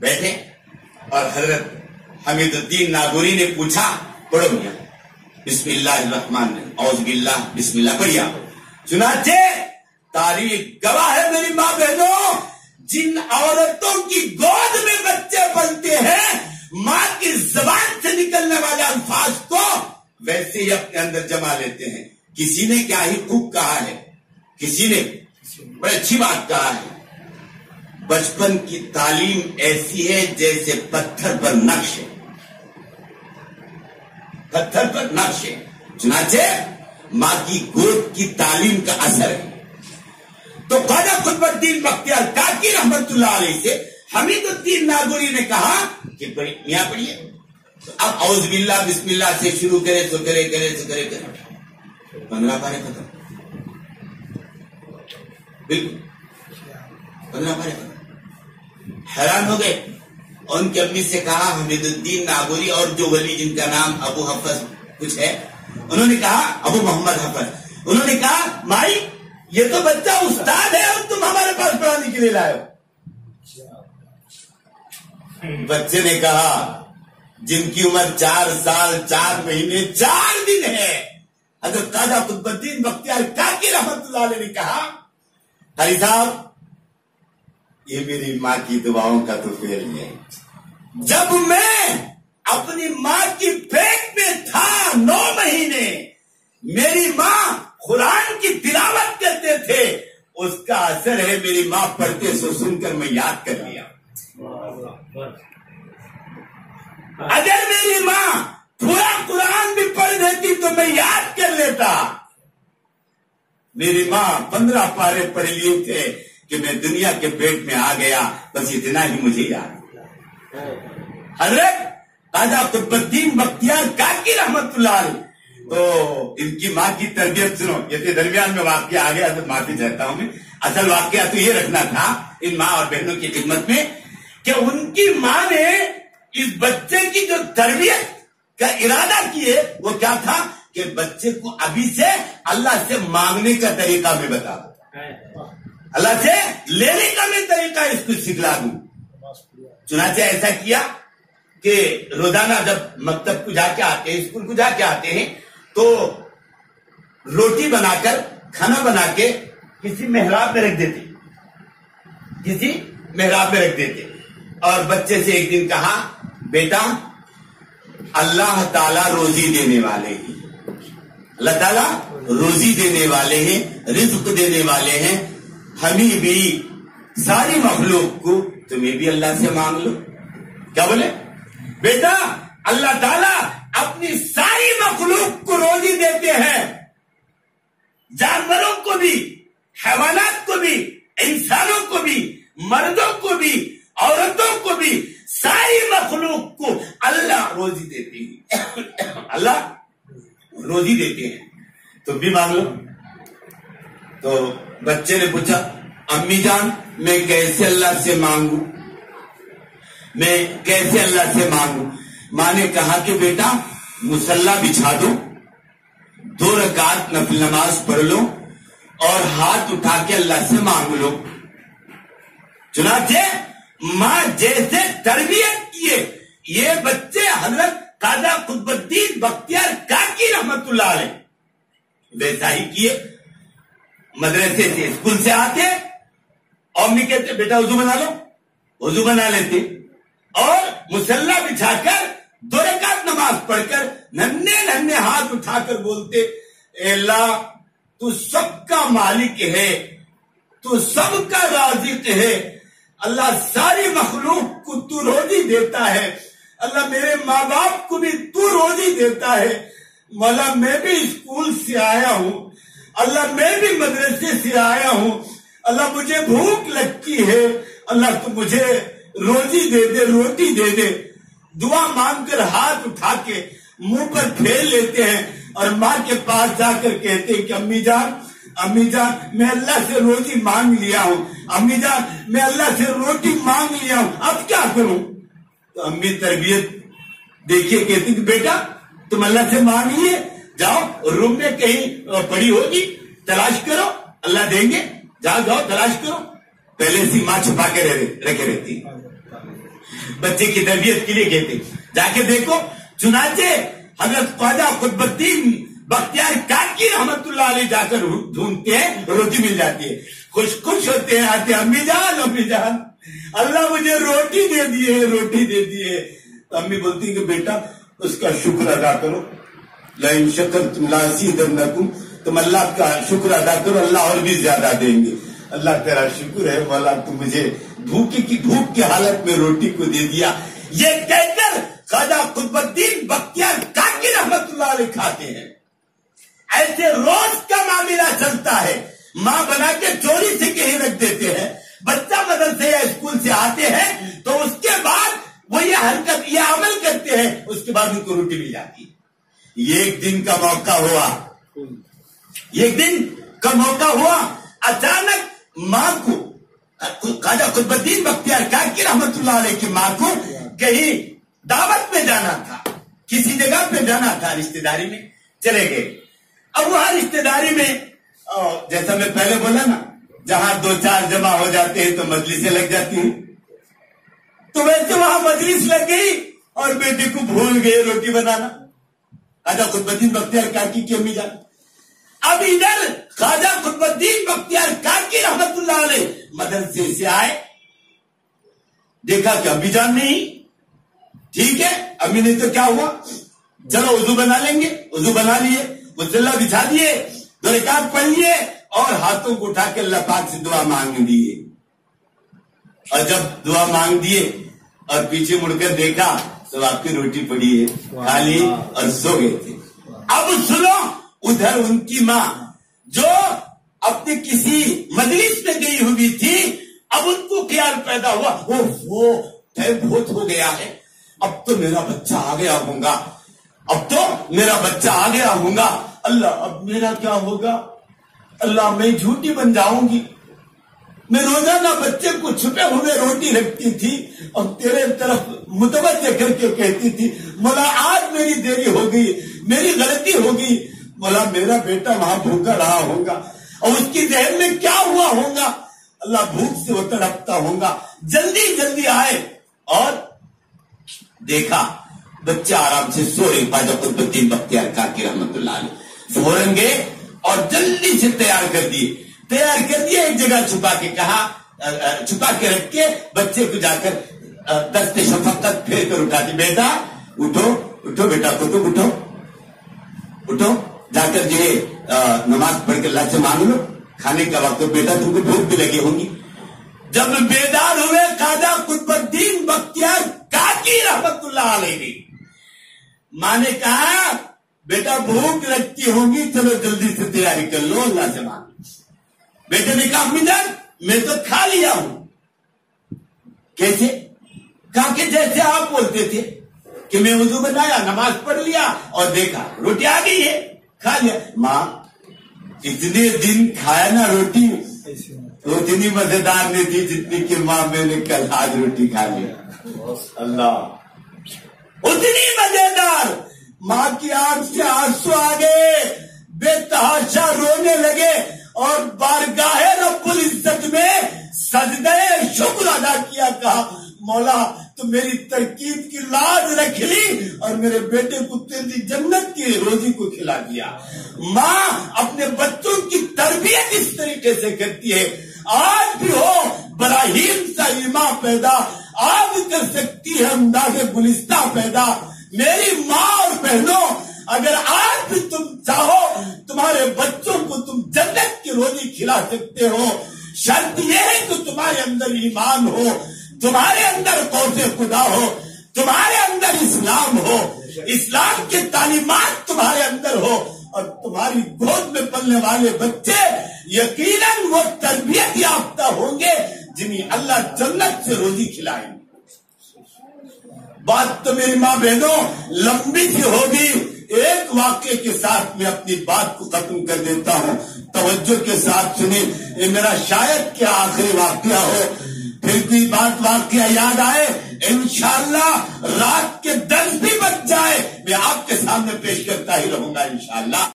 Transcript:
بیٹھے اور حضرت حمید الدین ناگوری نے پوچھا پڑھو میاں بسم اللہ الرحمن الرحیم اعوذ باللہ بسم اللہ پڑھیا. چنانچہ تاریخ گواہ ہے میری ماں بہنوں، جن عورتوں کی گود میں بچے پلتے ہیں ماں کی زبان سے نکلنے والے الفاظ کو ویسے ہی اپنے اندر جما لیتے ہیں. کسی نے کیا ہی خوب کہا ہے، کسی نے بڑی اچھی بات کہا ہے، بچپن کی تعلیم ایسی ہے جیسے پتھر پر نقش ہے، پتھر پر نقش ہے. چنانچہ ماں کی گود کی تعلیم کا اثر ہے. تو خواجہ قطب الدین بختیار کاکی رحمت اللہ علیہ سے حمید الدین ناگوری نے کہا کہ میاں پڑھیے. اب اعوذ باللہ بسم اللہ سے شروع کرے تو کرے 15 پارے ختم، بالکل 15 پارے ختم. حیران ہو گئے. ان کی امی سے کہا حمید الدین ناگوری اور جو ولی جن کا نام ابو حفظ کچھ ہے، انہوں نے کہا ابو محمد حفظ، انہوں نے کہا مائی یہ تو بچہ استاد ہے اور تم ہمارے پاس پڑھانے کے لیے لائے ہو. بچے نے کہا جن کی عمر 4 سال 4 مہینے 4 دن ہے، حضرت خواجہ قطب الدین بختیار کاکی رحمت اللہ علیہ نے کہا قاری صاحب یہ میری ماں کی دعاؤں کا تو فیل ہے. جب میں اپنی ماں کی پیٹ میں تھا 9 مہینے میری ماں قرآن کی تلاوت کرتے تھے، اس کا اثر ہے میری ماں پڑھتے سو سن کر میں یاد کر لیا. اگر میری ماں پورا قرآن بھی پڑھ دیتی تو میں یاد کر لیتا. میری ماں 15 پارے پڑھ لیے تھے کہ میں دنیا کے پیٹ میں آ گیا، بس اتنا ہی مجھے یاد. حضرت خواجہ قطب الدین بختیار کاکی رحمت اللہ علیہ تو ان کی ماں کی تربیت سنو. یہ درمیان میں واقعہ آ گیا تو معافی چاہتا ہوں میں. اصل واقعہ تو یہ رکھنا تھا ان ماں اور بہنوں کی خدمت میں کہ ان کی ماں نے اس بچے کی جو تربیت کا ارادہ کیے وہ کیا تھا کہ بچے کو ابھی سے اللہ سے مانگنے کا طریقہ میں بتا دوں، اللہ سے لینے کا میں طریقہ اس کو سکھلا دوں. چنانچہ ایسا کیا کہ روزانہ جب مکتب کو جا کے آتے ہیں، اسکول کو جا کے آتے ہیں تو روٹی بنا کر کھانا بنا کے کسی محراب میں رکھ دیتے، کسی محراب میں رکھ دیتے. اور بچے سے ایک دن کہا بیٹا اللہ تعالیٰ روزی دینے والے ہیں، اللہ تعالیٰ روزی دینے والے ہیں، رزق دینے والے ہیں، ہمیں بھی ساری مخلوق کو تمہیں بھی اللہ سے مانگ لو. کیا بولے بیٹا اللہ تعالیٰ اپنی ساری مخلوق کو روزی دیتے ہیں، جانوروں کو بھی، حیوانات کو بھی، انسانوں کو بھی، مردوں کو بھی، عورتوں کو بھی، ساری مخلوق کو اللہ روزی دیتے ہیں، اللہ روزی دیتے ہیں، تم بھی مانگ لو. تو بچے نے پوچھا امی جان میں کیسے اللہ سے مانگوں، میں کیسے اللہ سے مانگوں؟ ماں نے کہا کہ بیٹا مصلی بچھا دو، 2 رکعت نفل نماز پڑھ لو اور ہاتھ اٹھا کے اللہ سے مانگ لو. چنانچہ ماں جیسے تربیت کیے یہ بچے حضرت خواجہ قطب الدین بختیار کاکی رحمت اللہ علیہ ویسا ہی کیے. مدرسے سے اسکول سے آتے اور امی کہتے بیٹا وضو بنا لو، وضو بنا لیتے اور مصلی بچھا کر 2 رکعت نماز پڑھ کر ننھے ہاتھ اٹھا کر بولتے اے اللہ تو سب کا مالک ہے، تو سب کا رازق ہے، اللہ ساری مخلوق کو تو روزی دیتا ہے، اللہ میرے ماں باپ کو بھی تو روزی دیتا ہے، مولا میں بھی اسکول سے آیا ہوں، اللہ میں بھی مدرسے سے آیا ہوں، اللہ مجھے بھوک لگتی ہے، اللہ تو مجھے روزی دے دے، روٹی دے دے. دعا مانگ کر ہاتھ اٹھا کے منہ پر پھیر لیتے ہیں اور ماں کے پاس جا کر کہتے ہیں کہ امی جان میں اللہ سے روٹی مانگ لیا ہوں، امی جان میں اللہ سے روٹی مانگ لیا ہوں، اب کیا کروں؟ تو امی تربیت دیکھیے کہتی کہ بیٹا تم اللہ سے مانگیے، جاؤ روم میں کہیں پڑی ہوگی تلاش کرو، اللہ دیں گے، جاؤ تلاش کرو. پہلے سے ماں چھپا کے رکھے رہتی. بچے کی تربیت کے لیے کہتے جا کے دیکھو. چنانچہ حضرت خواجہ قطب الدین بختیار کاکی رحمت اللہ علیہ جا کر ڈھونڈتے ہیں, روٹی مل جاتی ہے, خوش ہوتے ہیں, آتے امی جان اللہ مجھے روٹی دے دیے. تو امی بولتی ہے کہ بیٹا اس کا شکر ادا کرو, لئن شکرتم لازیدنکم, تم اللہ کا شکر ادا کرو اللہ اور بھی زیادہ دیں گے. اللہ تیرا شکر ہے مولا, تم مجھے بھوک کی حالت میں روٹی کو دے دیا. یہ کہہ کر خواجہ قطب الدین بختیار کاکی رحمت اللہ علیہ کھاتے ہیں. ایسے روز کا معاملہ چلتا ہے. ماں بنا کے چوری سے کہیں رکھ دیتے ہیں. بچہ مدرسے یا اسکول سے آتے ہیں تو اس کے بعد وہ یہ حرکت یہ عمل کرتے ہیں, اس کے بعد ان کو روٹی مل جاتی ہے. یہ ایک دن کا موقع ہوا, اچانک ماں کو خواجہ قطب الدین بختیار کاکی رحمت اللہ علیہ کی ماں کو کہیں دعوت میں جانا تھا, کسی جگہ پہ جانا تھا, رشتہ داری میں چلے گئے. اب وہاں رشتہ داری میں جیسا میں پہلے بولا نا, جہاں 2-4 جمع ہو جاتے ہیں تو مجلسیں لگ جاتی ہیں. تو ویسے وہاں مجلس لگ گئی اور بیٹے کو بھول گئے روٹی بنانا. خواجہ قطب الدین بختیار کاکی کی امی جان. اب ادھر خواجہ قطب الدین بختیار کاکی رحمت اللہ علیہ مدرسے سے آئے, دیکھا کہ امی جان نہیں. ٹھیک ہے, امی نے تو کیا ہوا, چلو وضو بنا لیں گے. وضو بنا لیے, مصلی بچھا دیے, 2 رکعت پڑھ لیے اور ہاتھوں کو اٹھا کے اللہ پاک سے دعا مانگ دیے. اور جب دعا مانگ دیے اور پیچھے مڑ کر دیکھا تو آپ کی روٹی پڑی ہے, کھا لی اور سو گئے تھے. اب سنو, ادھر ان کی ماں جو اپنے کسی مجلس میں گئی ہوئی تھی, اب ان کو خیال پیدا ہوا, وہ بہت ہو گیا ہے, اب تو میرا بچہ آ گیا ہوگا, اللہ اب میرا کیا ہوگا, اللہ میں جھوٹی بن جاؤں گی. میں روزانہ بچے کو چھپے ہوئے روٹی رکھتی تھی اور تیرے طرف متوجہ کر کے کہتی تھی مولا آج میری دیری ہو گئی, میری غلطی ہو گئی, مولا میرا بیٹا وہاں بھوکا رہا ہوگا اور اس کی ذہن میں کیا ہوا ہوگا, اللہ بھوک سے وہ تڑپتا ہوگا, جلدی آئے. اور دیکھا بچہ آرام سے سو رہے. خواجہ قطب الدین بختیار کاکی رحمت اللہ علیہ فوراً گئے اور جلدی سے تیار کر دیے, ایک جگہ چھپا کے رکھ کے بچے کو جا کر دست شفقت پھیر کر اٹھا دی. بیٹا اٹھو بیٹا کتب اٹھو, جا کر جو نماز پڑھ کے اللہ سے مانگ لو, کھانے کا وقت بیٹا تم کو بھوک بھی لگی ہوگی. جب بیدار ہوئے خواجہ قطب الدین بختیار کاکی رحمت اللہ علیہ نے, ماں نے کہا بیٹا بھوک لگتی ہوگی, چلو جلدی سے تیاری کر لو, اللہ سے مانگ. بیٹے نے کہا امی جان میں تو کھا لیا ہوں. کیسے؟ کہا کہ جیسے آپ بولتے تھے کہ میں وضو بنایا, نماز پڑھ لیا اور دیکھا روٹی آ گئی ہے, کھا لیا. ماں اتنے دن کھایا نا روٹی, تو اتنی مزیدار نہیں تھی جتنی کہ ماں میں نے کل آج روٹی کھا لیا. اللہ اتنی مزیدار. ماں کی آنکھ سے آنسو آ گئے, بے تحاشا رونے لگے اور بارگاہ رب العزت میں سجدہ شکر ادا کیا. کہا مولا تو میری ترکیب کی لاج رکھ لی اور میرے بیٹے کو تیری جنت کی روزی کو کھلا دیا. ماں اپنے بچوں کی تربیت اس طریقے سے کرتی ہے. آج بھی ہو براہیم سا ایمان پیدا, آج کر سکتی ہے انداز گلستہ پیدا. میری ماں اور بہنوں, اگر آج بھی تم چاہو تمہارے بچوں کو تم جنت کی روزی کھلا سکتے ہو. شرط یہ ہے کہ تمہارے اندر ایمان ہو, تمہارے اندر خوف خدا ہو, تمہارے اندر اسلام ہو, اسلام کی تعلیمات تمہارے اندر ہو, اور تمہاری گود میں پلنے والے بچے یقیناً وہ تربیت یافتہ ہوں گے جنہیں اللہ جنت سے روزی کھلائیں. بات تو میری ماں بہنوں لمبی سی ہوگی, ایک واقعے کے ساتھ میں اپنی بات کو ختم کر دیتا ہوں. توجہ کے ساتھ سنیں, یہ میرا شاید کیا آخری واقعہ ہو, پھر کوئی بات واقعہ یاد آئے انشاءاللہ رات کے 10 بھی بج جائے میں آپ کے سامنے پیش کرتا ہی رہوں گا انشاءاللہ.